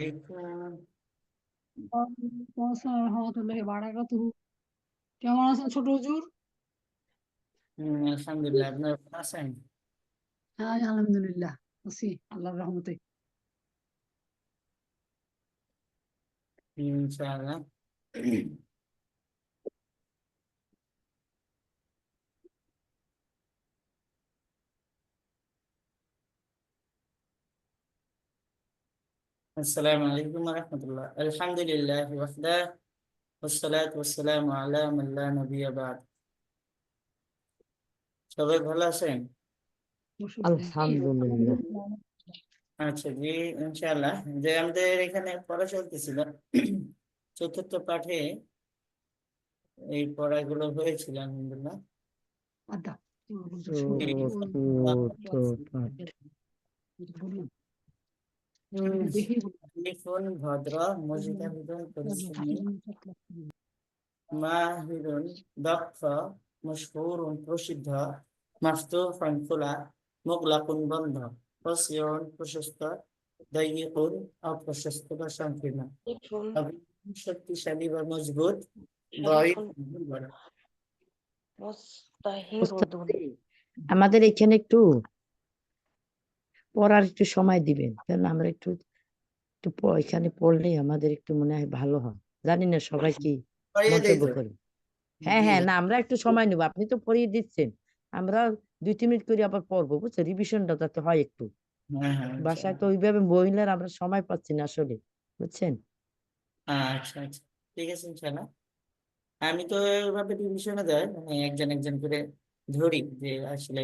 ওয়ালাইকুম আসসালাম রহমতুল্লাহি বারাকাতুহু। কেমন আছেন ছোট হুজুর? আলহামদুলিল্লাহ, আপনার ভালো আছেন? হ্যাঁ, আলহামদুলিল্লাহ আছি আল্লাহর রহমতে। ইনশাআল্লাহ। আসসালামু আলাইকুম ওয়া রাহমাতুল্লাহ। আলহামদুলিল্লাহ ওয়াহদা ওয়াসসালাতু ওয়াসসালামু আলা মান লা নাবিয়্যা বা'দ। সবাই ভালো আছেন? আলহামদুলিল্লাহ। আচ্ছা জি, ইনশাআল্লাহ। যে আমাদের এখানে পড়া চলতেছিল চতুর্থ পাঠে এই পড়াগুলো হয়েছিল আলহামদুলিল্লাহ। আদা দেখি লিখুন ভদ্র মুজিদাবিদুন পরিশ্রমী মাহিরুন দক্ষ মশহুরুন প্রসিদ্ধ মাফতুহুন খোলা মুগলাকুন বন্ধ ওয়াসিউন প্রশস্ত দায়িকুন অপ্রশস্ত বা সংকীর্ণ শক্তিশালী বা মজবুত দায়িক দুর্বল। আমাদের এখানে একটু পড়ার একটু সময় দিবেন, কারণ আমরা একটু একটু এখানে পড়লেই আমাদের একটু মনে হয় ভালো হয়। জানি না সবাই কি পড়িয়ে দেই মন্তব্য তো। করে। হ্যাঁ জি হ্যাঁ, জি। না আমরা একটু সময় নেবো, আপনি তো পড়িয়ে দিচ্ছেন, আমরা 2-3 মিনিট করে আবার পড়বো, বুঝছো, রিভিশনটা যাতে হয় একটু। হ্যাঁ হ্যাঁ, বাসায় তো ইনশাআল্লাহ। ওইভাবে মহিলার আমরা সময় পাচ্ছি না আসলে, বুঝছেন। আচ্ছা আচ্ছা, ঠিক আছে ইনশাআল্লাহ। আমি তো এভাবে টিউশনে যাই, মানে একজন একজন করে ধরি যে আসলে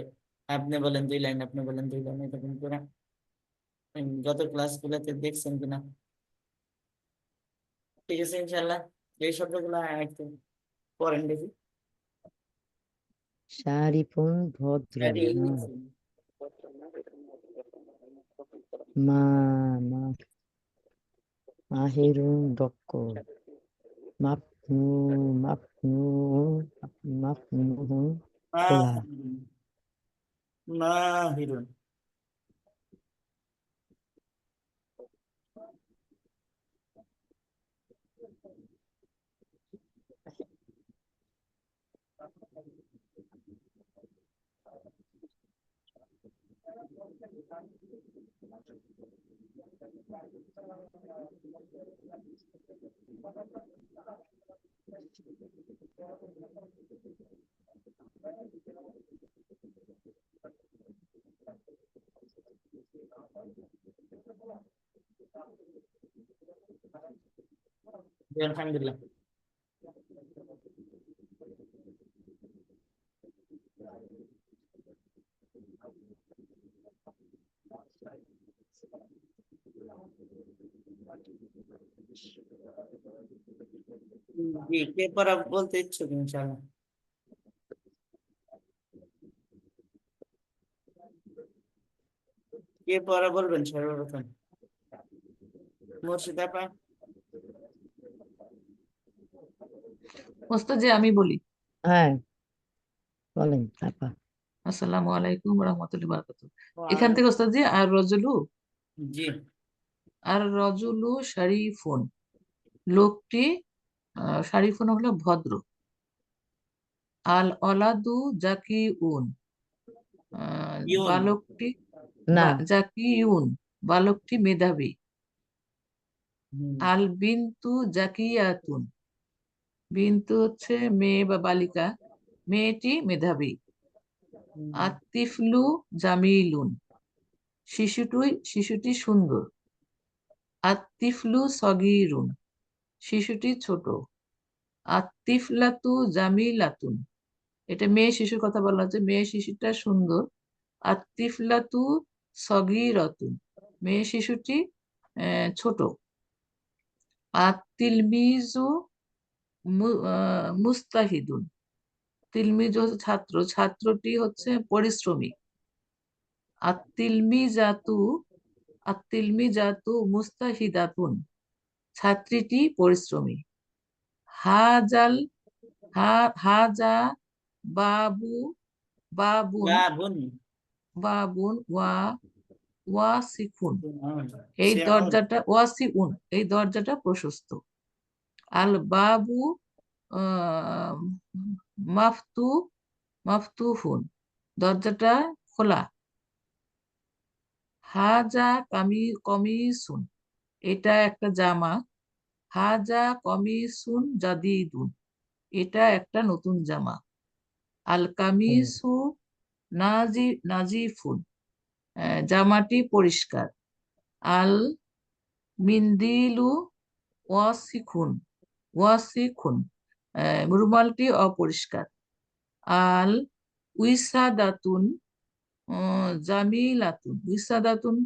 আপনি বলেন 2 লাইন, আপনি বলেন 2 লাইন, এরকম করে গত ক্লাসগুলোতে দেখছেন কিনা। ঠিক আছে ইনশাআল্লাহ, এই শব্দগুলো একটু পড়েন দেখি। শারিফুন ভদ্র, আরে, মা মা মাহিরুন দক্ষ, মাপনু মাপনু মাপনু খোলা। মাহিরুন। জি, আলহামদুলিল্লাহ। জি, কে পড়া বলতে ইচ্ছুক ইনশাআল্লাহ? কে পড়া বলবেন সর্বপ্রথম? মুর্শিদ আপা। ওস্তাদ জি, আমি বলি। হ্যাঁ বলেন আপা। আসসালামু আলাইকুম রহমতুল্লাহ বারাকাতুহু। এখান থেকে ওস্তাদ জি, জি। আর রজুলু শরীফুন, লোকটি শরীফুন হলো ভদ্র। আল অলাদু জাকিউন, ইউন। বালকটি না, জাকিউন, বালকটি মেধাবী। হুম, আল বিন্তু জাকিয়াতুন, বিন্তু হচ্ছে মেয়ে বা বালিকা, মেয়েটি মেধাবী। হুম, আতিফলু জামিলুন, শিশুটি সুন্দর। আতিফলু সগীরুন, শিশুটি ছোট। আতিফলাতু জামিলাতুন, এটা মেয়ে শিশুর কথা বলা হচ্ছে, মেয়ে শিশুটা সুন্দর। আতিফলাতু সগীরাতুন, মেয়ে শিশুটি ছোট। আতিলমিজু মুস্তাহিদুন, তিলমিজ হচ্ছে ছাত্র, ছাত্রটি হচ্ছে পরিশ্রমী। আতিলমিজাতু আতিলমিজাতু মুস্তাহিদাতুন, ছাত্রীটি পরিশ্রমী। হাজাল হাজা বাবু বাবুন বাবুন। বাবুন ওয়া ওয়াসিফুন, এই শিয়াউন দরজাটা ওয়াসিউন, এই দরজাটা প্রশস্ত। আল বাবু আহ, মাফতু মাফতুহুন, দরজাটা খোলা। হাজা কমিসুন, এটা একটা জামা। হাজা কমিসুন জাদিদুন, এটা একটা নতুন জামা। আল কামিসু নাজিফুন, জামাটি পরিষ্কার। আল মিন্দিলু ওয়াসিখুন ওয়াসিখুন, রুমালটি অপরিষ্কার। আল উইসাদাতুন জামিলাতুন, উইসাদাতুন,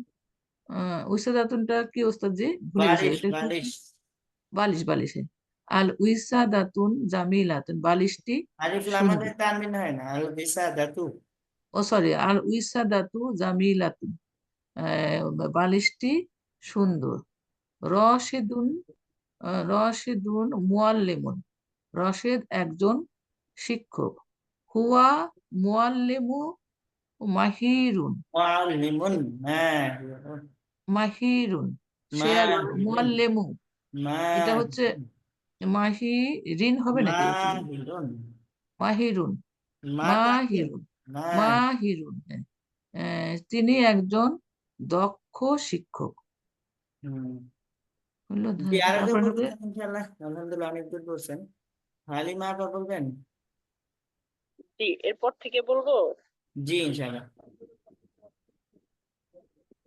উইসাদাতুনটা কি ওস্তাদ জি, ভুলে গেছি বালিশ এটা একটু। বালিশ বালিশ, বালিশে। আল উইসাদাতুন জামিলাতুন, বালিশটি আলিফ সুন্দর। লামাদের তানবিন হয় না, আল বিসাদাতু। ও সরি, আল উইসাদাতু জামিলাতুন, বালিশটি সুন্দর। রশেদুন রশেদুন মুআল্লিমুন, রশেদ একজন শিক্ষক। হুয়া মুআল্লিমু মাহিরুন, মুআল্লিমুন, হ্যাঁ, মাহিরুন, সে এক মাহিরুন, মুআল্লিমু, এটা হচ্ছে মাহিরুন, মাহিরিন হবে নাকি আসলে? মাহিরুন, মাহিরুন, মা তানবিন, মাহিরুন, মাহিরুন। মাহিরুন, হ্যাঁ। তিনি একজন দক্ষ শিক্ষক। হুম। হলো, জি, হ্যাঁ, আরেকজন তারপরে হবে বলবেন ইনশাআল্লাহ, আলহামদুলিল্লাহ অনেক দূর বলছেন। হালিমা আপা বলবেন? জি, এরপর থেকে বলবো। জি ইনশাআল্লাহ।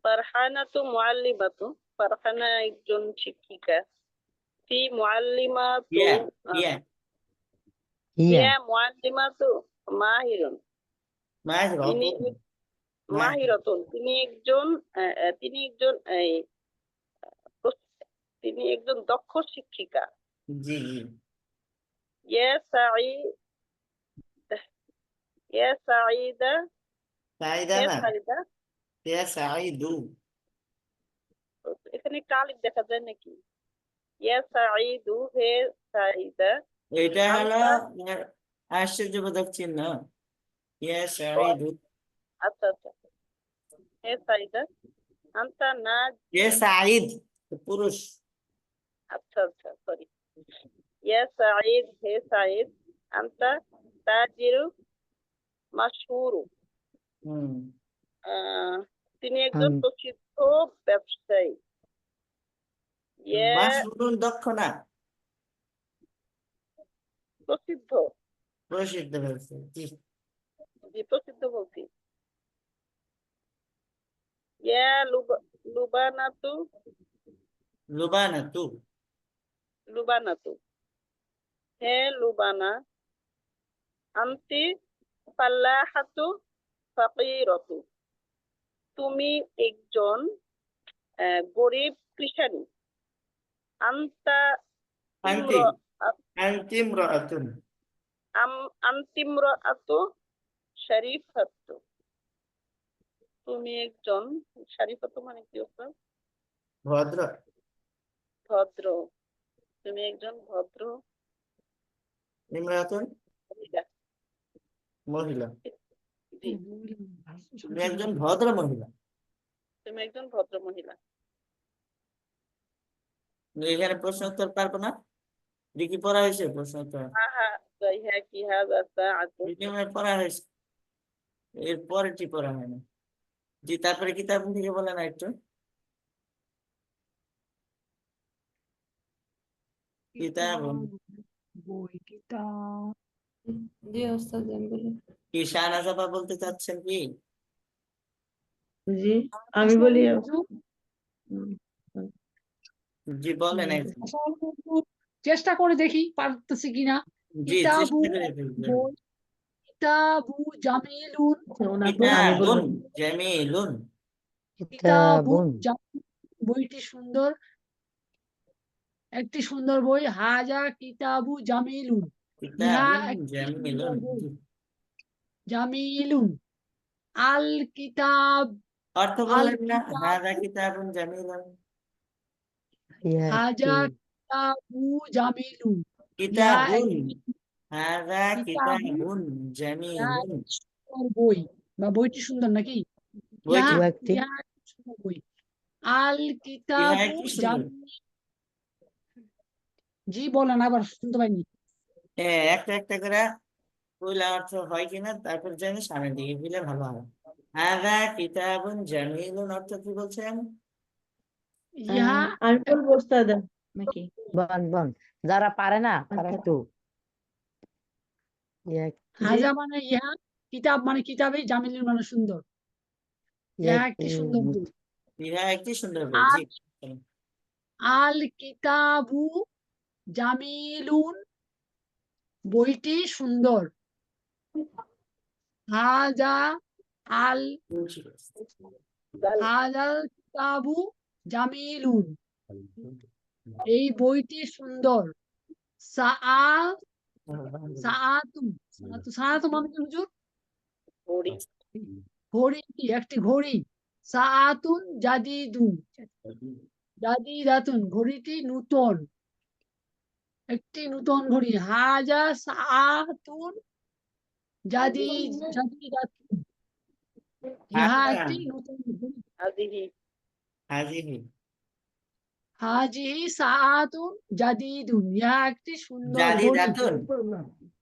ফারহানাতু মুআল্লিমাতু, ফারহানা একজন শিক্ষিকা। ফি মুআল্লিমাতু ইয়া ইয়া ইয়া ইয়া মুআল্লিমাতু মাহিরুন, তিনি মাহিরুন, মাহিরাতুন, তিনি একজন তিনি একজন দক্ষ শিক্ষিকা। জি জি। ইয়া সাঈ ইয়া সাঈদা সাইদা ইয়া না, সাঈদা, ইয়া সাইদু। এখানে একটা আলিফ দেখা যায় নাকি? ইয়া সাঈদু, হে সাঈদা, এটা হলো আনতা, আশ্চর্যবোধক চিহ্ন। ইয়া সাইদু, আচ্ছা আচ্ছা, হে সাঈদা, আনতা না, ইয়া সাইদ পুরুষ। আচ্ছা আচ্ছা, সরি। ইয়া সাঈদ, হে সাঈদ, আনতা তাজিরু মাশহুরু, হুম। তিনি একজন প্রসিদ্ধ ব্যবসায়ী। ইয়া মাশহুরুন দক্ষ না, প্রসিদ্ধ, প্রসিদ্ধ হয়েছে। জি। জি প্রসিদ্ধ বলছি। ইয়া লুবানাতু লুবানাতু, লুবানাতু, হে লুবানা, আনতি ফাল্লাহাতু ফাকিরাতু, তুমি একজন গরিব কৃষাণী। আন্তা আনতি ইমরা আনতি ইমরাআতুন, আন্তিমরাআতু শরীফাতু, তুমি একজন, শরীফাতু মানে কি ওস্তাদ? ভদ্র। ভদ্র, তুমি একজন ভদ্র ইমরাআতুন মহিলা। মহিলা, জি, তুমি একজন ভদ্র মহিলা। তুমি একজন ভদ্র মহিলা। এখানে প্রশ্ন উত্তর পারবো না, কি পড়া হয়েছে প্রশ্ন উত্তর? হ্যাঁ, কি হাযা সাআতু, রিডিংয়ে পড়া হয়েছে, এর পরেরটি পড়া হয়নি। জি, তারপরে কিতাব থেকে বলে না একটু। কিতাব বই কিতাব। জি ওস্তাদ আমি বলি। কি শাহনাজ আপা বলতে চাচ্ছেন কি? জি, আমি বলি। জি বলেন একটু। আসলে একটু চেষ্টা করে দেখি পারতেছি কিনা। জি, কিতাবু চেষ্টা করে দেখবেন। বই, কিতাবু জামিলুন, আমি বলবো। কিতাবুন জামিলুন, কিতাবু কিতাবুন বইটি সুন্দর, একটি সুন্দর বই। হাজা কিতাবু জামিলুন, ইহা কিতাবুন একটি সুন্দর জামিলুন। বই। জি। জামিলুন, আল কিতাব, অর্থ আল বললেন না, হাযা কিতাবু, কিতাবুন জামিলুন। ইহা হাজা একটি কিতাবু জামিলুন, ইহা কিতাবুন, একটি হাযা কিতাবু, কিতাবুন ইহা জামিলুন। একটি সুন্দর বই, বা বইটি সুন্দর নাকি? বইটি ইহা ও একটি ইহা বই। আল বিহা কিতাবু কি সুন্দর। জি বলেন, আবার শুনতে পাইনি। হ্যাঁ, একটা একটা করে কইলে অর্থ হয় কিনা তারপর জানি সামনের দিকে গেলে ভালো হবে। হাদা কিতাবুন জামিলুন অর্থ কি বলছেন? ইহা আমি বলবো ওস্তাদা নাকি? বন বন, যারা পারে না তারা আচ্ছা, একটু ইয়া জি হাজা মানে ইহা, কিতাব মানে কিতাবে, জামিলুন মানে সুন্দর। ইয়া ইহা একটি সুন্দর বই। বিহা একটি সুন্দর বই, জি। আল আল কিতাবু জামিলুন, বইটি সুন্দর। হাজা আল হাজাল কিতাবু জামিলুন, এই বইটি সুন্দর। সাআ সাআতু সাআতু মানে কি হুজুর? ঘড়ি। ঘড়ি, একটি ঘড়ি। সাআতুন জাদিদুন, জাদিদাতুন ঘড়িটি নূতন, একটি নূতন ঘড়ি। হাজা সাআতুন জাদিদাতুন, ইহা একটি নূতন ঘড়ি। হাজিহি। হাজিহি হাজিহি সাআতুন জাদিদুন, ইহা একটি সুন্দর ঘড়ি। জাদিদাতুন।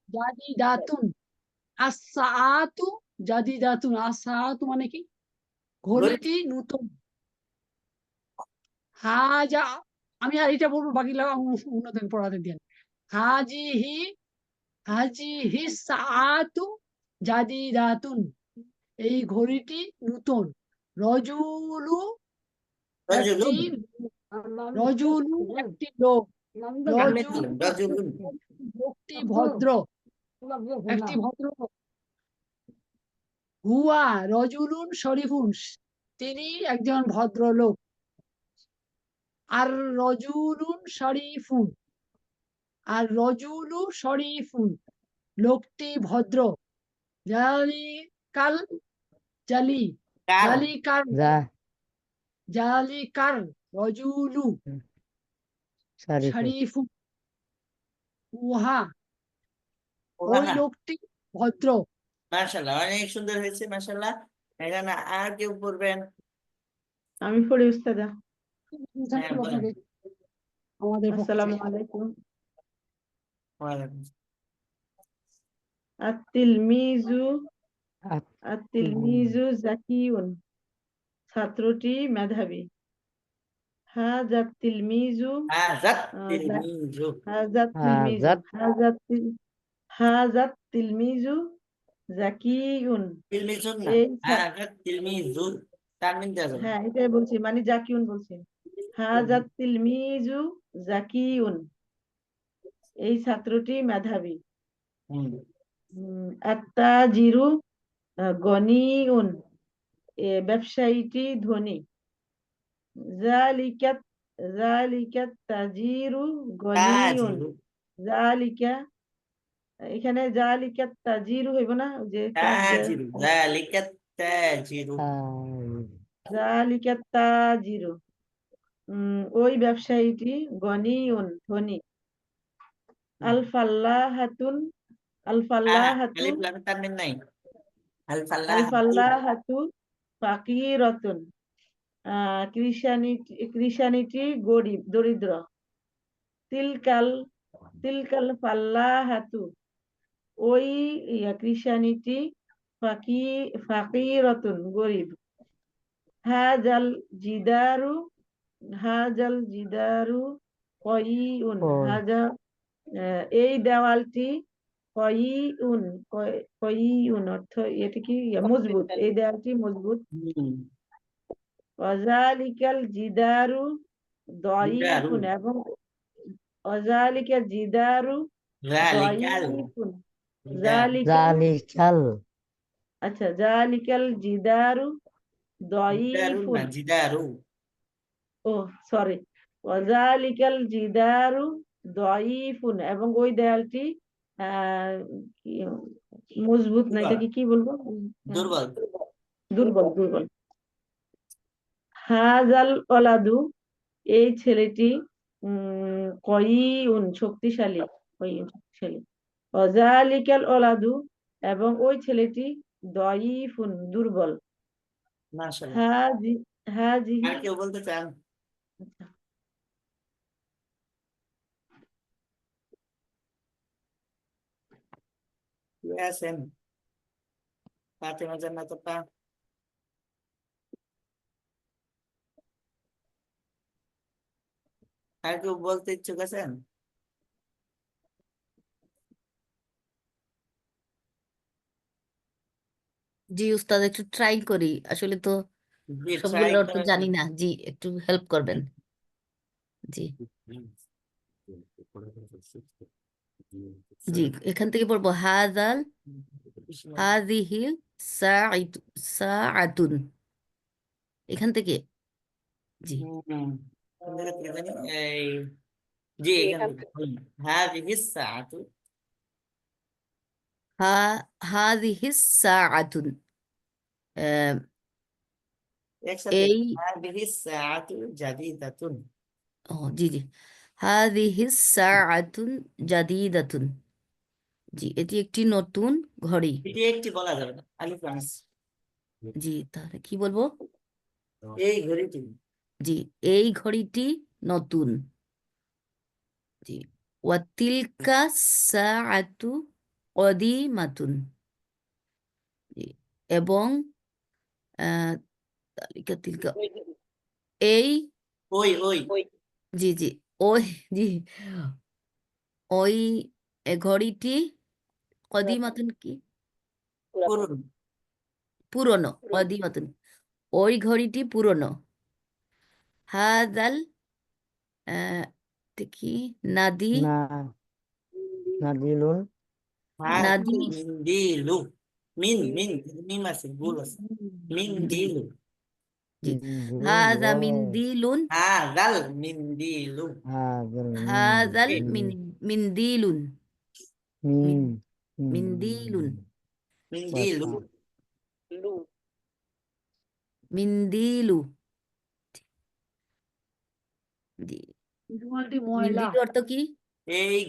জাদিদাতুন as-সাআতু জাদিদাতুন, as-সাআতু মানে কি? ঘড়িটি নূতন। হাজা, আমি আর এটা বলবো, বাকি উন্নতন পড়াতে দেন। হাজিহি হাজিহি সাআতু জাদিদাতুন, এই ঘড়িটি নূতন। রজুলু একটি রজুলু একটি লোক। রজুল রাজুলুন। লোকটি ভদ্র, একটি ভদ্র লোক। হুয়া রজুলুন শরীফুন, তিনি একজন ভদ্র লোক। আর রজুলুন শরীফুন, আর রজুলু শরীফুন, লোকটি ভদ্র। জালিকাল জালি কার জালিকার যা জালিকার রজুলু শরীফুল শরীফুন, উহা ওই ওহানা। লোকটি ভদ্র। মাশাআল্লাহ, অনেক সুন্দর হয়েছে, মাশাআল্লাহ। এখানে আর কেউ পড়বেন? আমি পড়ি ওস্তাদা। হ্যাঁ, বলেন। আপনাকে আমাদের পক্ষ আসসালামু থেকে। আলাইকুম। ওয়ালাইকুম আত-তিলমিজু আত- আত-তিলমিজু জাকিউন, ছাত্রটি মেধাবী। হাজাত তিলমিজু হাজাত জা- তিলমিজু। হাজাত তিলমিজু হাজাত হাজাত তিলমিজু জাকিউন, তিলমিজুন না, এই হাজাত তিলমিজুন। তানবিন দেওয়া যাবে না। হ্যাঁ এটাই বলছি, মানে জাকিউন বলছি। হাজাত তিলমিজু জাকিউন, এই ছাত্রটি মেধাবী। হুম। আত্তাজিরু গনিউন, ব্যবসায়ীটি ধনী। জালিকাত জালিকাত তাজিরু গনিউন, তাজিরু। জালিকা, এখানে জালিকাত তাজিরু হইব না, যে তাজিরু যালিকাত তাজিরু। জালিকাত তাজিরু, ওই ব্যবসায়ীটি গনিউন ধনী। আল ফাল্লাহাতুন আল ফাল্লাহাতু আলিফ লাম তানবিন নাই। আল আল ফাল্লাহ। ফাল্লাহাতু ফাকিরাতুন, কৃষানিটি গরিব দরিদ্র। তিলকাল তিলকাল ফাল্লাহাতু, ওই কৃষানিটি ফাকিরাতুন গরিব। হাজাল জিদারু হাজাল জিদারু কয়িউন, হাজা, এই দেওয়ালটি কয়িউন, কয়িউন অর্থ এটা কি? মজবুত, এই দেওয়ালটি মজবুত। হুম। ওয়াজালিকাল জিদারু জিদারু। দাইফুন, এবং ওয়াজালিকা জিদারু যালিকাল। দাইফুন, জিদারু। জালিকাল আচ্ছা, জালিকাল জিদারু জিদারু না, দাইফুন, জিদারু। ও সরি, ওয়াজালিকাল জিদারু দাইফুন, এবং ওই দেয়ালটি আহ কি- মজবুত না, এটাকে কি বলবো? দুর্বল। দুর্বল দুর্বল। হাজাল ওলাদু, এই ছেলেটি কয়িউন শক্তিশালী, কয়িউন শক্তিশালী। ওয়াজালিকাল ওলাদু, এবং ওই ছেলেটি দয়ীফুন দুর্বল। মাশাআল্লাহ। হাজি হাজিহি আর কেউ বলতে চান? আচ্ছা, কে আছেন? ফাতেমা জান্নাত আপা, আর কেউ বলতে ইচ্ছুক আছেন? জি উস্তাদ, একটু ট্রাই করি, আসলে তো জি, ট্রাই সবগুলোর অর্থ করেন। জানি না। জি, একটু হেল্প করবেন। জি জি, এখান থেকে পড়বো হাদিহিল সাইতু সাআতুন, এখান থেকে। জি কোন জায়গা থেকে জানি? এই, জি, এখান এখান থেকে থেকে হাদিহি সাআতু। হা হাদিহিস সাআতুন, আহ, একসাথে, এই হাদিহি সাআতু জাদিদাতুন। ও জি জি, হাদিহিস সাআতুন জাদিদাতুন, জি এটি একটি নতুন ঘড়ি। এটি একটি বলা যাবে না, আলিফ লাম মিম। জি, তাহলে কি বলবো? এই ঘড়িটি। জি, এই ঘড়িটি নতুন। জি, ওয়াতিলকা সাআতু কদিমাতুন, জি এবং আহ, তালিকা তিলকা, ওই যে, এই ওই ওই ওই জি জি, ওই জি, ওই ঘড়িটি পুরাতন কদিমাতুন কি পুরাতন পুরনো। পুরনো, পুরাতন কদিমাতুন ওই ঘড়িটি পুরনো। হাদাল আহ, কি নাদি, না নাদিলুন নাদি, হাদিল মিন্দিলু। মিন মিম আছে, গুল আছে। জি মিন্দিলু। জি, মিনজিলুন হাদা ও মিন্দিলুন, হাদাল মিন্দিলু। হাদাল হাদাল মিনজিল মিন্দিলুন, মিন মিন- মিন্দিলুন, মিন্দিলু। ওয়াতা লু মিন্দিলু, জি রুমালটি ময়লা। মিন্দিলু অর্থ কি? এই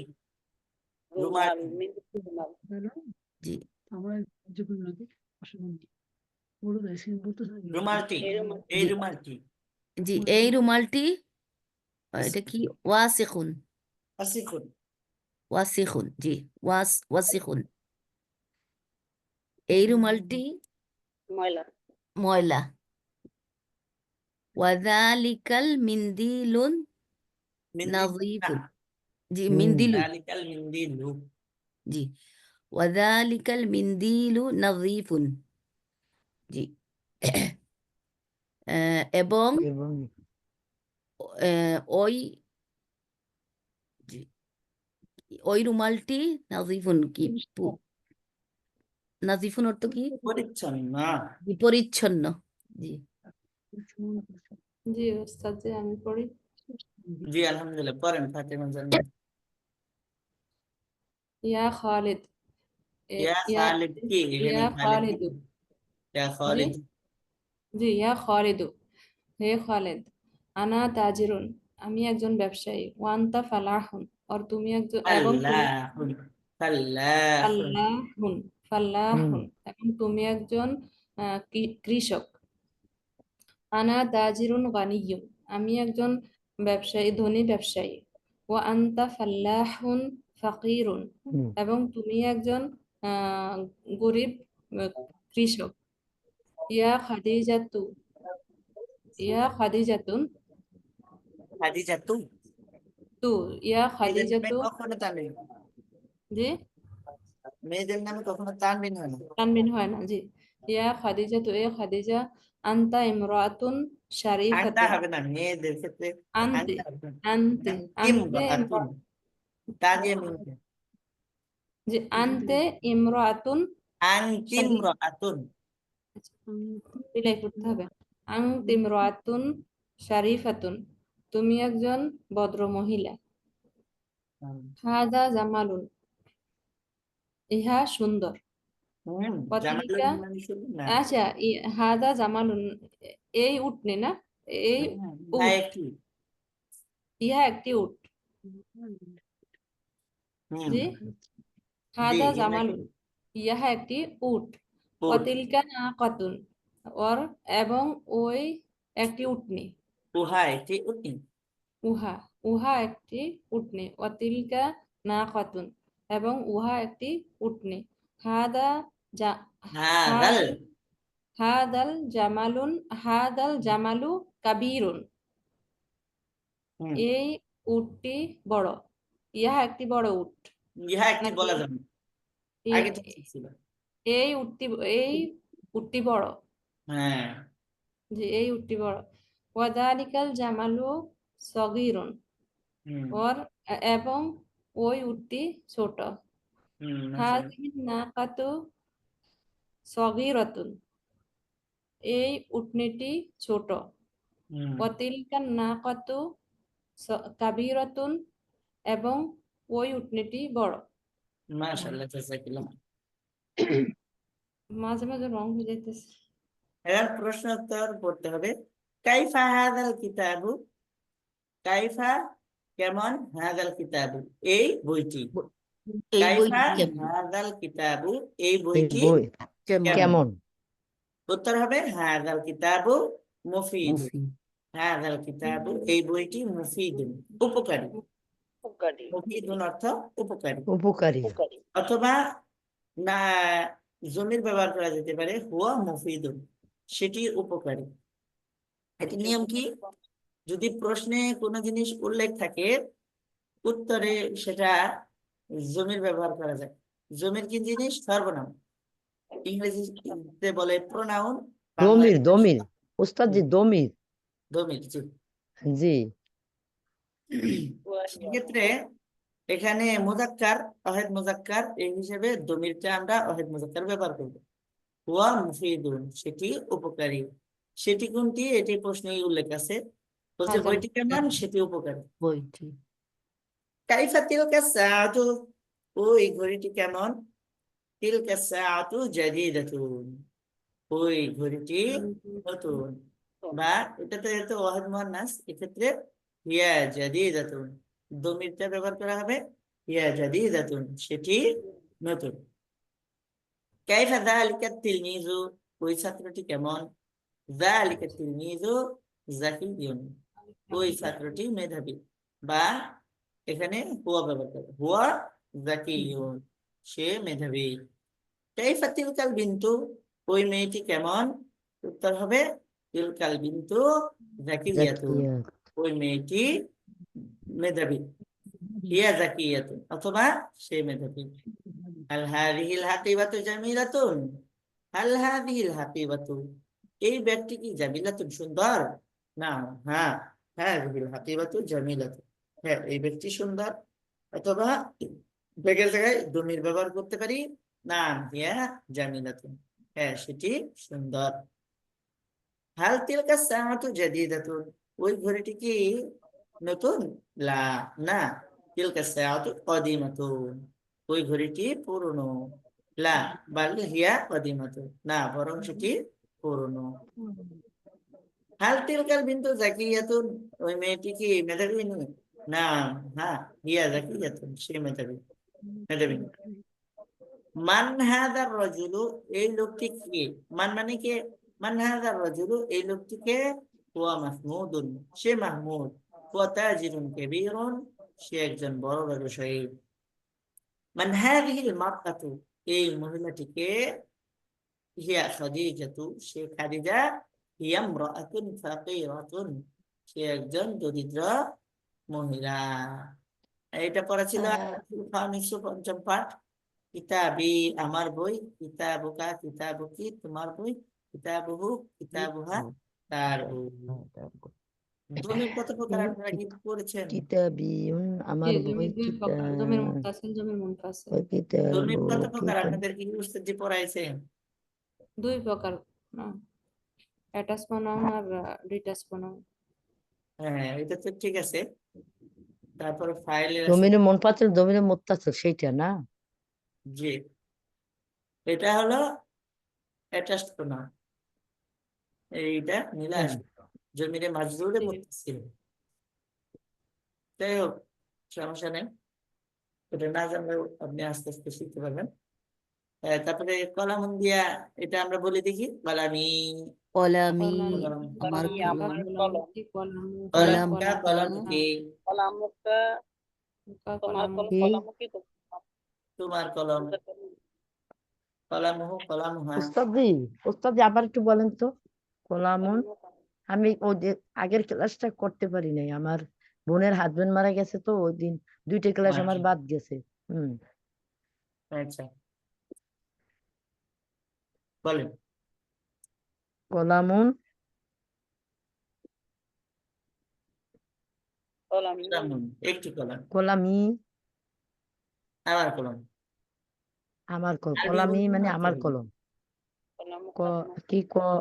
রুমাল রুমালটি। মিন্দি রুমাল তাহলে জি আমরা যে কোনো নাকি অসুবিধা বলে দেয় সে বলতে চাই রুমালটি, এই রুমাল এই জি রুমালটি। জি, এই রুমালটি এটা কি? আসিকুন, ওয়াসিকুন, আসিকুন। ওয়াসিকুন, জি ওয়াসিকুন, এই রুমালটি ময়লা ময়লা। ওয়াযালিকাল মিন্দিলুন মিন্দিল না, নাযীফুন, জি মিন মিন্দিলু, যালিকাল মিন্দিলু। জি ওয়াযালিকাল মিন্দিলু নাযীফুন, জি এবং এবং ওই জি, ওই রুমালটি নাযীফুন কি নাযীফুন অর্থ কি? পরিচ্ছন্ন। জি, পরিচ্ছন্ন, জি জি ওস্তাদ, জি আমি পড়ি। জি, আলহামদুলিল্লাহ, পড়েন ফাতেমা জান্নাত। ইয়া খালিদ, ইয়া ইয়া খালিদ, কি এখানে ইয়া খালিদ কি? খালিদু, ইয়া জি খালিদ। জি, ইয়া খালিদু, হে খালিদ, আনা তাজিরুন, আমি একজন ব্যবসায়ী, ওয়ান্তা ফালাহুন, আর তুমি একজন, এবং তুমি ফাল্লাহুন, ফাল্লাহুন। ফাল্লাহুন, হুম ফাল্লাহুন, এবং তুমি একজন কৃষক। আনা তাজিরুন গানিয়্যুন, আমি একজন ব্যবসায়ী, ধনী ব্যবসায়ী। ওয়া আনতা ফাল্লাহুন ফাকিরুন, হুম এবং তুমি একজন আহ, গরিব আহ, কৃষক। ইয়া খাদিজাতু, ইয়া খাদিজাতুন, খাদিজা তু। তু ইয়া মেয়েদের নামে খাদিজাতু, কখনো তানবিন, জি মেয়েদের নামে কখনো তানবিন হয় না। তানবিন হয় না, জি। ইয়া খাদিজাতু, এ খাদিজা, আনতা ইমরাতুন আনতা শারিফাতুন, হবে না মেয়েদের ক্ষেত্রে। আনতে, আনতা হবে না। আনতে, আনতিম আনতে রাআতুন, তা দিয়ে মিমকে। জি, আনতে ইমরাতুন আনতিম শারিফ, রাআতুন। বিলাই করতে হবে। আনতে ইমরাতুন শারিফাতুন, তুমি একজন ভদ্র মহিলা। হাদা জামালুন, ইহা সুন্দর। জামালুন ওয়াতিলকা, মানে শুধু না। আচ্ছা, হাদা জামালুন, এই উটনি না, এই হ্যাঁ, উট, একটি। ইহা একটি উট, হুম, জি। জি, হাদা ইহা জামালুন, একটি। ইহা একটি উট। উট। ওয়াতিলকা নাকাতুন, ওর এবং ওই একটি উটনি। উহা একটি উটনি। উহা উহা একটি উটনি। ওয়াতিলকা নাকাতুন, এবং উহা একটি উটনি। হাদা জা হাদাল হাদাল জামালুন হাদাল জামালু কাবীরুন। হুম এই উটটি বড়। ইহা একটি বড় উট। ইহা একটি নাকি বলা যাবে না। আগে তো ঠিক ছিল। এই উটটি বড়। হ্যাঁ যে এই উটটি বড়। ওয়াদালিকাল জামালু সগীরুন, হুম এবং ওই উটটি ছোট। মাশাআল্লাহ। হাযিহিন নাকাতু সগীরাতুন, এই উটনিটি ছোট। হুম ওয়াতিলকান নাকাতু কাবীরাতুন, এবং ওই উটনিটি বড়। মাশাআল্লাহ, জাযাকাল্লাহ। মাঝে মাঝে রং হয়ে যাইতেছে। এবার প্রশ্ন উত্তর পড়তে হবে। কাইফা হাদাল কিতাবু, কাইফা কেমন, হাদাল কিতাবু এই বইটি, এই কাইফা বইটি কেমন? হাদাল কিতাবু এই এই বইটি বই কেমন? কেমন। কেমন? উত্তর হবে হাদাল কিতাবু মুফিদ, মুফিদ। হাদাল কিতাবু এই বইটি মুফিদুন উপকারী। উপকারী। মুফিদুন অর্থ উপকারী। উপকারী। উপকারী। অথবা না জমির ব্যবহার করা যেতে পারে হুয়া মুফিদুন, সেটি উপকারী। এটি নিয়ম কি, যদি প্রশ্নে কোনো জিনিস উল্লেখ থাকে উত্তরে সেটা জমির ব্যবহার করা যায়। জমির কি জিনিস, সর্বনাম, ইংরেজিতে বলে প্রোনাউন, বাংলায় দমির দমির উস্তাদ জি, দমির। দমির। জি। জি। সেক্ষেত্রে এখানে মুজাক্কার, ওয়াহিদ মুজাক্কার এই হিসেবে দমিরটা আমরা ওয়াহিদ মুজাক্কার ব্যবহার করব। হুয়া মুফিদুন সেটি উপকারী। সেটি কোনটি, এটি প্রশ্নেই উল্লেখ আছে। বলছে হাদাল বইটি কেমন, সেটি উপকারী। বইটি কাইফা তিলকা সাআতু, ওই ঘড়িটি কেমন, তিলকা সাআতু জাদীদাতুন ওই ঘড়িটি নতুন। বা এটাতে যেহেতু ওয়াহিদ মুয়ান্নাস, এক্ষেত্রে হিয়া জাদীদাতুন দমিরটা ব্যবহার করা হবে, হিয়া জাদীদাতুন সেটি নতুন। কাইফা যালিকা তিলমিজু ওই ছাত্রটি কেমন, যালিকা তিলমিজু যাকিয়ুন ওই ছাত্রটি মেধাবী। বা এখানে হুয়া ব্যবহার করে, হুয়া যাকিয়ুন সে মেধাবী। কাইফা তিলকাল বিন্তু ওই মেয়েটি কেমন, উত্তর হবে তিলকাল বিন্তু যাকিয়াতুন জাকিয়া। ওই মেয়েটি মেধাবী। হিয়া যাকিয়াতুন অথবা সে মেধাবী। হাল হাযিহিল হাকিবাতু জামিলাতুন, হাল হাযিহিল হাকিবাতু এই ব্যক্তি কি জামিলাতুন সুন্দর, না হ্যাঁ, হাযিহিল হাকিবাতু জামিলাতুন হ্যাঁ এই ব্যক্তি সুন্দর। অথবা বেগের জায়গায় দমির ব্যবহার করতে পারি, না হিয়া জামিলাতুন হ্যাঁ সেটি সুন্দর। হাল তিলকা সাআতু জাদীদাতুন ওই ঘড়িটি কি নতুন, লা না, তিলকা সাআতু কাদিমাতুন ওই ঘড়িটি পুরনো, লা বাল হিয়া কাদিমাতুন না বরং সেটি পুরনো। হাল তিলকাল বিন্তু জাকিয়াতুন ওই মেয়েটি কি মেধাবী, না হ্যাঁ হিয়া জাকিয়াতুন সে মেধাবী, মেধাবী। মান হাযার রাজুলু এই লোকটি কে, মান মানে কে, মান হাযার রাজুলু এই লোকটি কে, হুয়া মাহমুদুন সে মাহমুদ, হুয়া তাজিরুন কাবীরুন সে একজন বড় ব্যবসায়ী। মান হাযিহিল মারআতু এই মহিলাটিকে, হিয়া খাদিজাতু সে খাদিজা, হিয়া ইমরাআতুন ফাকিরাতুন সে একজন দরিদ্র মহিলা। এটা পড়া ছিল 105 পাঠ। কিতাবি আমার বই, কিতাবুকা কিতাবুকি তোমার বই, কিতাবুহু কিতাবুহা তার বই। দমির কত প্রকার আপনারা কি পড়েছেন? কিতাবিউন জি, আমার বই, জমির দুই প্রকার, জমির মুত্তাসিল, জমির মুনফাসিল। দমির কিতাবু কত প্রকার কিতাব। আপনাদের কি উস্তাদজি পড়াইছেন? দুই প্রকার, অ্যাটাচ প্রোনাউন আর ডিটাচ প্রোনাউন। হ্যাঁ এটা তো ঠিক আছে। তারপরে ফাইলের আছে, দমিরে মুনফাসিল দমিরে মুত্তাসিল সেইটা না? জি এটা হলো অ্যাটাচড প্রোনাউন, এইটা মিলে হ্যাঁ। আসবে জমিরে মাজরুরে জি। মুত্তাসিল। যাই হোক সমস্যা নেই, এটা না জানলেও আপনি আস্তে আস্তে শিখতে পারবেন। তারপরে কলাম দিয়া এটা আমরা বলে দেখি, কলামি কলামি কলম আমার কলামি কলম আমার কলম কলমটা কলামুকা কলমকে কলামুকা তোমার কলম কি কলামুকি তোমার কলম কলামুহু কলামুহা ওস্তাদ আবার একটু বলেন তো কলামুন আমি ওই যে আগের ক্লাসটা করতে পারি নাই আমার বোনের হাজবেন্ড মারা গেছে তো ওই দিন 2টা ক্লাস আমার আচ্ছা বাদ গেছে আচ্ছা বলেন কলামুন কলামি কলামুন একটি কলম কলামি আমার কলম আমার আরবি কলামি বলতে মানে না আমার আরবি। কলম কলামুকা কি কমু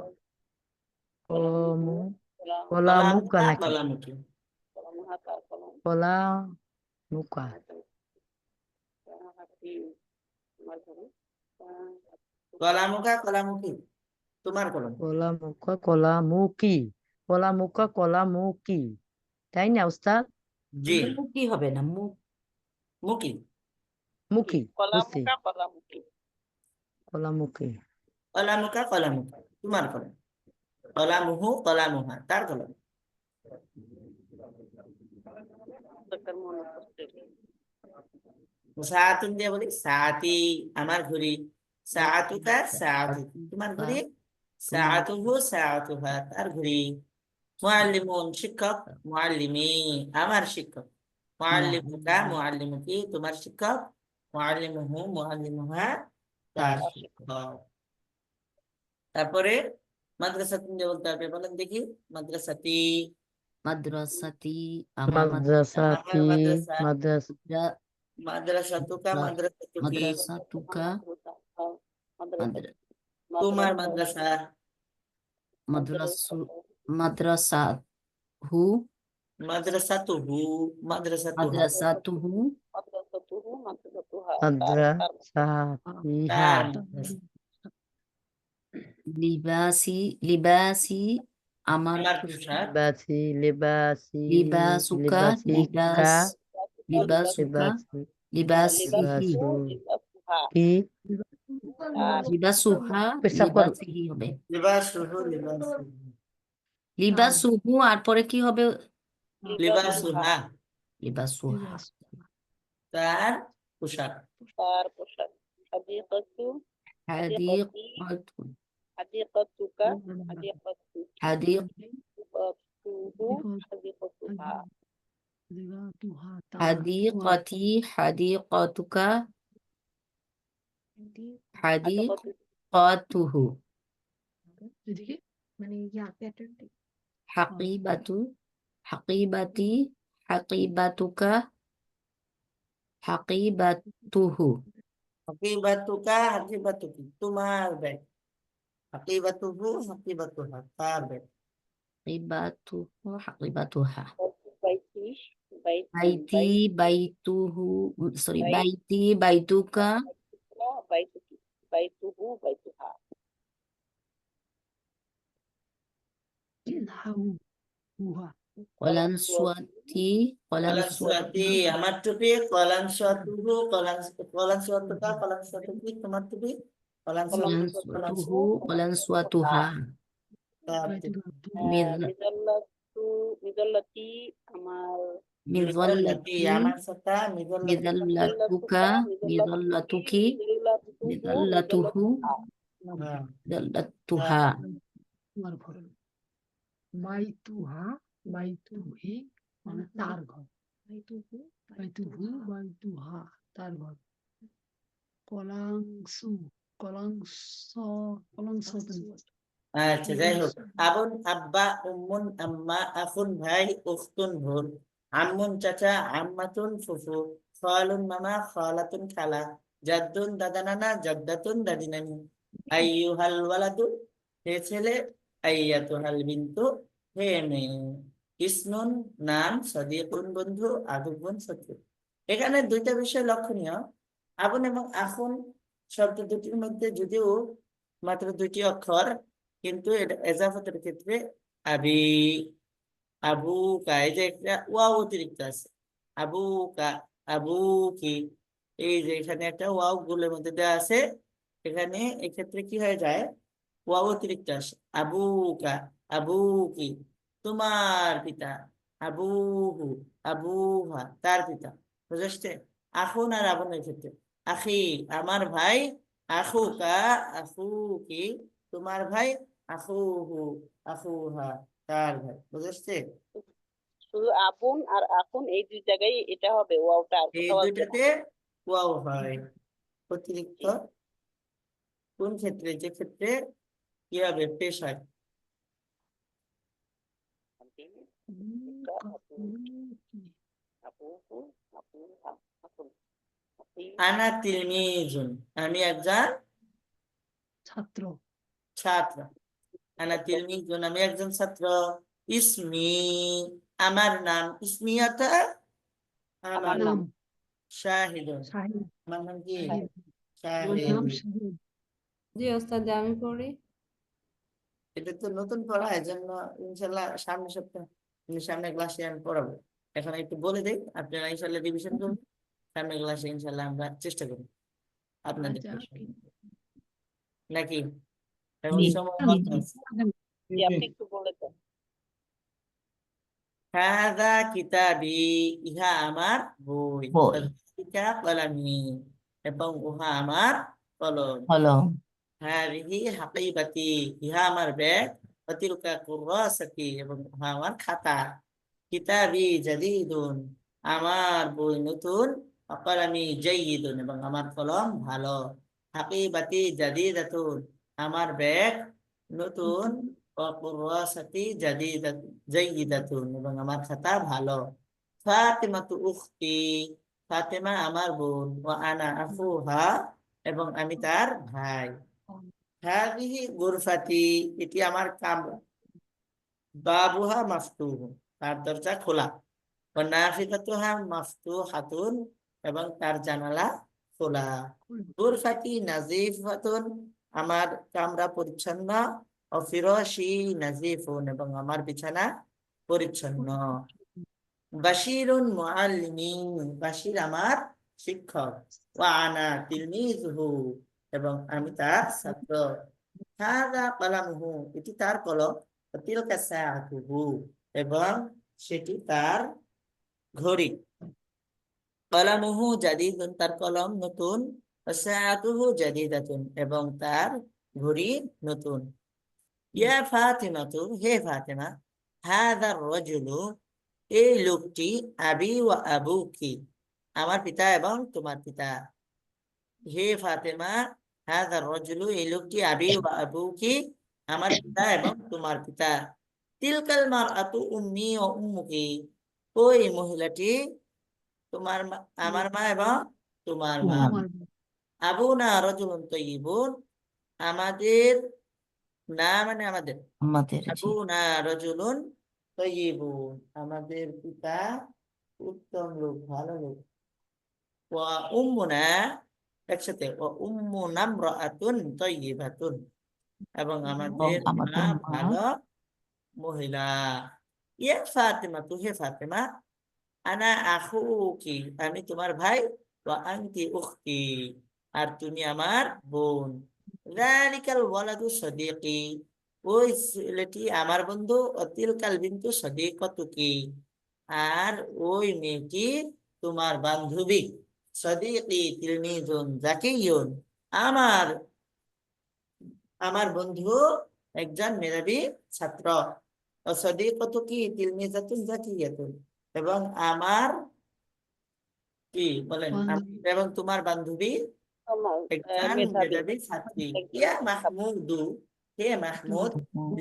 কলামুকা কলামুকা নাকি কলামুকি কলামুহা তার কলম কলামুকা হাতি আমার ধরো কলামুকা কলামুকি তোমার কলম কলামুকা কলামুকি তাই না ওস্তাদ জি কি হবে না মুখ মুকি মুখী বুঝছি কলামুকা কলামুকি কলামুকি কলামুকা কলামুকা তোমার কলম কলামুহু কলামুহা তার কলম মুজাক্কার মুআন্নাস তাসগীর সাআতুন দিয়ে বলি সাআতি আমার ঘড়ি সাআতুকা সাআতু তোমার ঘড়ি সাআতুহু সাআতুহা তার ঘড়ি মুআল্লিমুন শিক্ষক মুআল্লিমি আমার শিক্ষক মুআল্লিমুকা মুআল্লিমুকি তোমার শিক্ষক মুআল্লিমুহু মুআল্লিমুহা তার শিক্ষক তারপরে মাদ্রাসাতুন দিয়ে বলতে হবে বলেন দেখি মাদ্রাসাতি মাদ্রাসাতি আমার মাদ্রাসাতি আমার মাদ্রাসা মাদ্রাসা মাদ্রাসাতুকা মাদ্রাসাতুকি মাদ্রাসাতুকা মাদ্রা- তোমার মাদ্রাসা মাদ্রাসু মাদ্রাসাহু মাদ্রাসাতুহু মাদ্রাসাতুহা মাদ্রাসাতুহু মাদ্রাসাতুহু মাদ্রাসাতুহা মাদ্রাসাতিহা তার মাদ্রাসা লিবাসি আমার আমার পোশাক লিবাসি লিবাসুকা লিবাসিকা লিবাসুকা লিবাসি লিবাসিহি লিবাসুহা কি লিবাসুহা পেশাব করো। লিবাসিহি হবে লিবাসুহু লিবাসুহু লিবাসুহু আর পরে কি হবে লিবাসুহা লিবাসুহা তার পোশাক তার পোশাক হাদিকাতু হাদিক হাদিকাতুকা হাদিকাতু হাদিক হাদিকাতুহা হাদিকতি হাদিকতুকা হাদিকতুহু হাকিবাতু হাকিবাতি হাকিবাতুকা হাকিবাতুহু হাকিবাতুকা হাকিবাতুকি তোমার ব্যাগ হাকিবাতুহু হাকিবাতুহা তার ব্যাগ হাকিবাতুহু হাকিবাতুহা বাইতি বাইতি বাইতুহু সরি বাইতি বাইতুকা বাইতুকি বাইতুহু বাইতুহা কলানসুয়াতি কলানসুয়াতি আমার টুপি কলানসুয়াতুহু কলানসুয়াতুকা কলানসুয়াতুকি তোমার টুপি কলানসুয়াতুহু কলানসুয়াতুহা তার টুপি মিজাল্লাতি আমার মিজাল্লাতি আমার ছাতা মিজাল্লাতুকা মিজাল্লাতুকি মিজাল্লাতুহু হ্যাঁ মিজাল্লাতুহা বাইতুহা বাইতুহি মানে তার ঘর বাইতুহু বাইতুহা তার ঘর কলাংস আচ্ছা যাই হোক আবুন আব্বা উম্মুন আম্মা আখুন ভাই উখতুন বোন আম্মুন চাচা আম্মাতুন ফুফু খালুন মামা খালাতুন খালা জাদ্দুন দাদা নানা জাদ্দাতুন দাদি নানি আইয়ুহাল ওয়ালাদু হে ছেলে আইয়াতুহাল বিনতু হে মেয়ে ইসমুন নাম সাদিকুন বন্ধু আদুবুন শত্রু এখানে দুইটা বিষয় লক্ষণীয় আবুন এবং আখুন শব্দ দুটির মধ্যে যদিও মাত্র দুটি অক্ষর কিন্তু এটা এজাফতের ক্ষেত্রে আবি আবু কা এই যে একটা ওয়াও অতিরিক্ত আছে আবু কা আবু কি এই যে এখানে একটা ওয়াও গুলোর মধ্যে দেওয়া আছে এখানে এক্ষেত্রে কি হয়ে যায় ওয়া অতিরিক্ত আসে। আবুকা, আবুকি, তোমার পিতা। আবুহু, আবুহা, তার পিতা। বুঝতে? আখুন আর আবুনের ক্ষেত্রে আখি, আমার ভাই। আখুকা, আখুকি, তোমার ভাই। আখুহু, আখুহা, তার ভাই। বুঝতে? শুধু আবুন আর আখুন এই দুই জায়গায় এটা হবে ওয়াওটা, আর এই কোথাও আসবে না। দুইটাতে ওয়াও হয়। অতিরিক্ত জি। কোন ক্ষেত্রে? যে ক্ষেত্রে কি হবে? পেশ হয়। আবুহু, আবুহা, আখুন, আখি, আনা তিলমিজুন, আমি একজন ছাত্র। ছাত্র। আনা তিলমিজুন, আমি একজন ছাত্র। ইসমি, আমার নাম। ইসমি অর্থাৎ আমার আমার নাম। নাম নাম শাহিদুন, শাহিদ। আমার নাম কি? শাহিদ। আমার শাহিদ। নাম শাহিদ। জি ওস্তাদ, আমি পড়ি। এটা তো নতুন পড়া, এই জন্য ইনশাল্লাহ সামনের সপ্তাহে, সামনের ক্লাসে আমি পড়াবো। এখন একটু বলে দিই, আপনারা ইনশাল্লাহ রিভিশন করুন। সামনের ক্লাসে ইনশাল্লাহ আমরা চেষ্টা করি আপনাদের আচ্ছা, প্রশ্ন নাকি। এখন জি। সময় জি, অল্প জি, আছে। জি, আপনি একটু বলে দেন। হাদা কিতাবি, ইহা আমার বই। বই, ওয়াযালিকা কলামি, এবং উহা আমার কলম। কলম, হাদিহি হাকিবাতি, ইহা আমার ব্যাগ। ওয়াতিলকা কুররাসাতি, এবং উহা আমার খাতা। কিতাবি জাদীদুন, আমার বই নতুন। কলামি জাইয়িদুন, এবং আমার কলম ভালো। হাকিবাতি জাদীদাতুন, আমার ব্যাগ নতুন। কুররাসাতি জাইয়িদাতুন, এবং আমার খাতা ভালো। ফাতিমাতু উখতি, ফাতেমা আমার বোন। ওয়া আনা আখুহা, এবং আমি তার ভাই। হাদিহি গুরফাতি, এটি আমার কামরা। বাবুহা মাফতুহ, তার দরজা খোলা। ওয়া নাফিযাতুহা মাফতুহাতুন, এবং তার জানালা খোলা। গুরফাতি নাযিফাতুন, আমার কামরা পরিচ্ছন্ন। ও ফিরাশি নাযিফুন, এবং আমার বিছানা পরিচ্ছন্ন। বাশিরুন মুআল্লিমিন, বাশির আমার শিক্ষক। ওয়া আনা তিলমিযুহু, এবং আমি তার ছাত্র। হাযা কলামুহু, এটি তার কলম। ওয়া তিলকা সাআতুহু, এবং সেটি তার ঘড়ি। কলামুহু জাদীদুন, তার কলম নতুন। ওয়া সাআতুহু জাদীদাতুন, এবং তার ঘড়ি নতুন। ইয়া ফাতিমাতু, হে ফাতিমা। হাযা রাজুলু, এই লোকটি। আবি ওয়া আবুকি, আমার পিতা এবং তোমার পিতা। হে ফাতেমা, হাযা রাজুলু, এই লোকটি। আবি ওয়া আবুকি, আমার পিতা এবং তোমার পিতা। তিলকাল মারআতু উম্মি ওয়া উম্মুকি, ওই মহিলাটি তোমার মা, আমার মা এবং তোমার মা। তোমার, আমার আবুনা রাজুলুন তাইয়্যিবুন, আমাদের, না মানে আমাদের। আমাদের, জি, আবুনা রাজুলুন তাইয়্যিবুন, আমাদের পিতা উত্তম লোক, ভালো লোক। ওয়া উম্মুনা, একসাথে, ওয়া উম্মুনা ইমরাআতুন তাইয়্যিবাতুন, এবং এবং আমাদের মা আমাদের মা। ভালো মহিলা। ইয়া ফাতিমা, তু হে ফাতিমা। আনা আখুকি, আমি তোমার ভাই। ওয়া আনতি উখতি, আর তুমি আমার বোন। যালিকাল ওয়ালাদু সাদীকি, ওই ছেলেটি আমার বন্ধু। ও তিলকাল বিনতু সাদীকাতুকি, আর ওই মেয়েটি তোমার বান্ধবী। সাদীকি তিলমিজুন জাকিয়ুন, আমার আমার বন্ধু একজন মেধাবী ছাত্র। ও সাদীকাতুকি তিলমিজাতুন জাকিয়াতুন, এবং আমার কি বলেন, বান্ধবী। এবং তোমার বান্ধবী আমার একজন মেধাবী মেধাবী ছাত্রী। একজন ইয়া ছাত্র। মাহমুদু, হে মাহমুদ।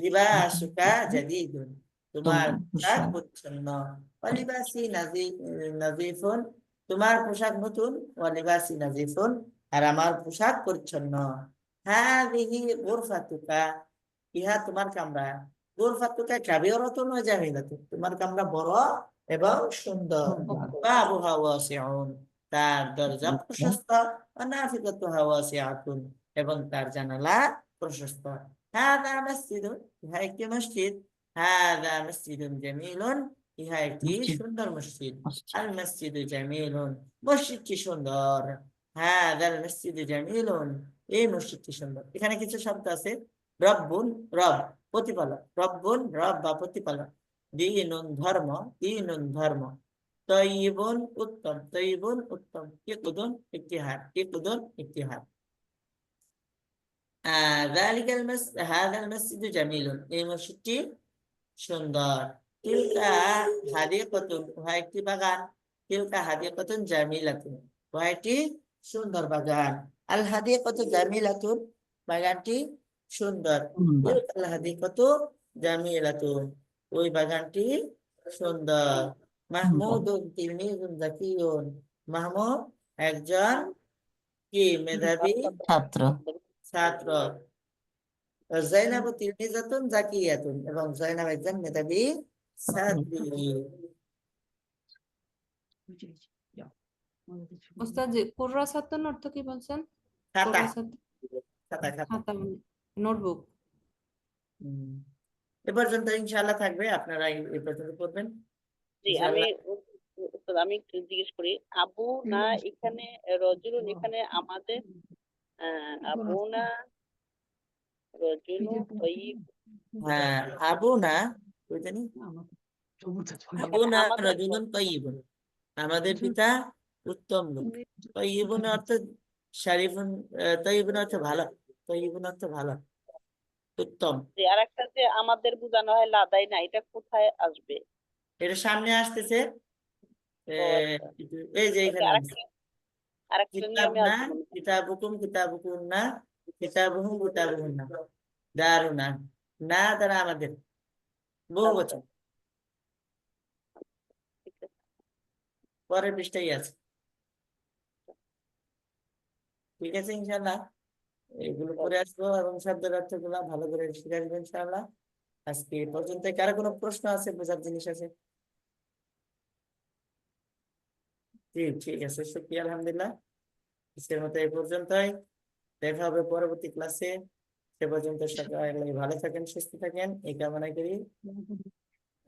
লিবাসুকা জাদীদুন, তোমার তোমার পোশাক পোশাক, পরিচ্ছন্ন। ওয়ালিবাসি নাজিফুন, তোমার পোশাক নতুন। ওয়ালিবাসি নাজিফুন, আর আমার পোশাক পরিচ্ছন্ন। হাদিহি গুরফাতুকা, ইহা তোমার কামরা। গুরফাতুকা কাবীরাতুন ওয়া জামিলাতুন, তোমার কামরা বড় এবং সুন্দর। সুন্দর, বাবুহা ওয়াসিউন, তার দরজা প্রশস্ত। ওয়ানাফিযাতুহা ওয়াসিআতুন, এবং তার জানালা প্রশস্ত। হাযা মসজিদুন, ইহা একটি মসজিদ। হাযা মসজিদুন জামিলুন, ইহা একটি মসজিদ, সুন্দর মসজিদ। মসজিদ, আল মসজিদু জামিলুন, মসজিদটি সুন্দর। হাযাল মসজিদু জামিলুন, এই মসজিদটি সুন্দর। এখানে কিছু শব্দ আছে, রব্বুন রব প্রতিপালক, রব্বুন রব বা প্রতিপালক, দীনুন ধর্ম, দীনুন ধর্ম, তয়্যিবুন উত্তম, তয়্যিবুন উত্তম, ইকদুন ইত্তিহাদ, ইকদুন ইত্তিহাদ। হাদাল মসজিদু জামিলুন, এই মসজিদটি সুন্দর। তিলকা হাদিকাতুন, উহা একটি বাগান। তিলকা হাদিকাতুন জামিলাতুন, উহা একটি সুন্দর বাগান। আল হাদিকাতু জামিলাতুন, বাগানটি সুন্দর। তিলকাল হাদিকাতু জামিলাতুন, ওই বাগানটি সুন্দর। মাহমুদুন তিলমিজুন যাকিয়ুন, মাহমুদ একজন কি মেধাবী ছাত্র। ছাত্র। জাইনাবু তিলমিজাতুন যাকিয়াতুন, এবং জাইনাব একজন মেধাবী ছাত্রী। ওস্তাদ জি, কুররা ছাত্রের অর্থ কি বলছেন? খাতা, কুররা ছাত্র খাতা, খাতা। খাতা মানে নোটবুক। হুম। এ পর্যন্ত ইনশাআল্লাহ থাকবে, আপনারা এই পর্যন্ত করবেন জি, আমি উস্তাদ, আমি একটু জিজ্ঞেস করি, আবু না এখানে রজুলুন, এখানে আমাদের আবু না রজুলুন তয়্যিব, হ্যাঁ, আবু না ওই জানি আবু না আমাদের রাজুলুন তাইয়িবুন, আমাদের পিতা উত্তম লোক। তাইয়িবুন অর্থ শারিফুন, তাইয়িবুন অর্থ ভালো, তাইয়িবুন অর্থ ভালো, উত্তম। যে আর একটা যে আমাদের বোঝানো হয় লাদাই না, এটা কোথায় আসবে? এটা সামনে আসতেছে, ও আচ্ছা, এই যে এটা এখানে আরেকটা কিতাব নিয়মে না, আসবে মনে হয়। কিতাবুকুম কিতাবুকুম না, কিতাবুহুম কিতাবুহুম না, দারুনা, না দ্বারা আমাদের বহু আচ্ছা, বচন, ঠিক আছে। পরের পৃষ্ঠায় আছে। ঠিক আছে, ইনশাআল্লাহ এগুলো করে আসবো, এবং শব্দের অর্থ গুলা ভালো করে শিখে আসবো ইনশাআল্লাহ। আজকে এই পর্যন্ত। কারো কোনো প্রশ্ন আছে, বোঝার জিনিস আছে? ঠিক আছে, শুকরিয়া, আলহামদুলিল্লাহ। আজকের মতো এই পর্যন্তই, দেখা হবে পরবর্তী ক্লাসে। সে পর্যন্ত সবাই ভালো থাকেন, সুস্থ থাকেন, এই কামনা করি।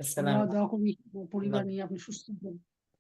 আসসালাম। আমরা দোয়া করি পরিবার নিয়ে আপনি সুস্থ থাকবেন।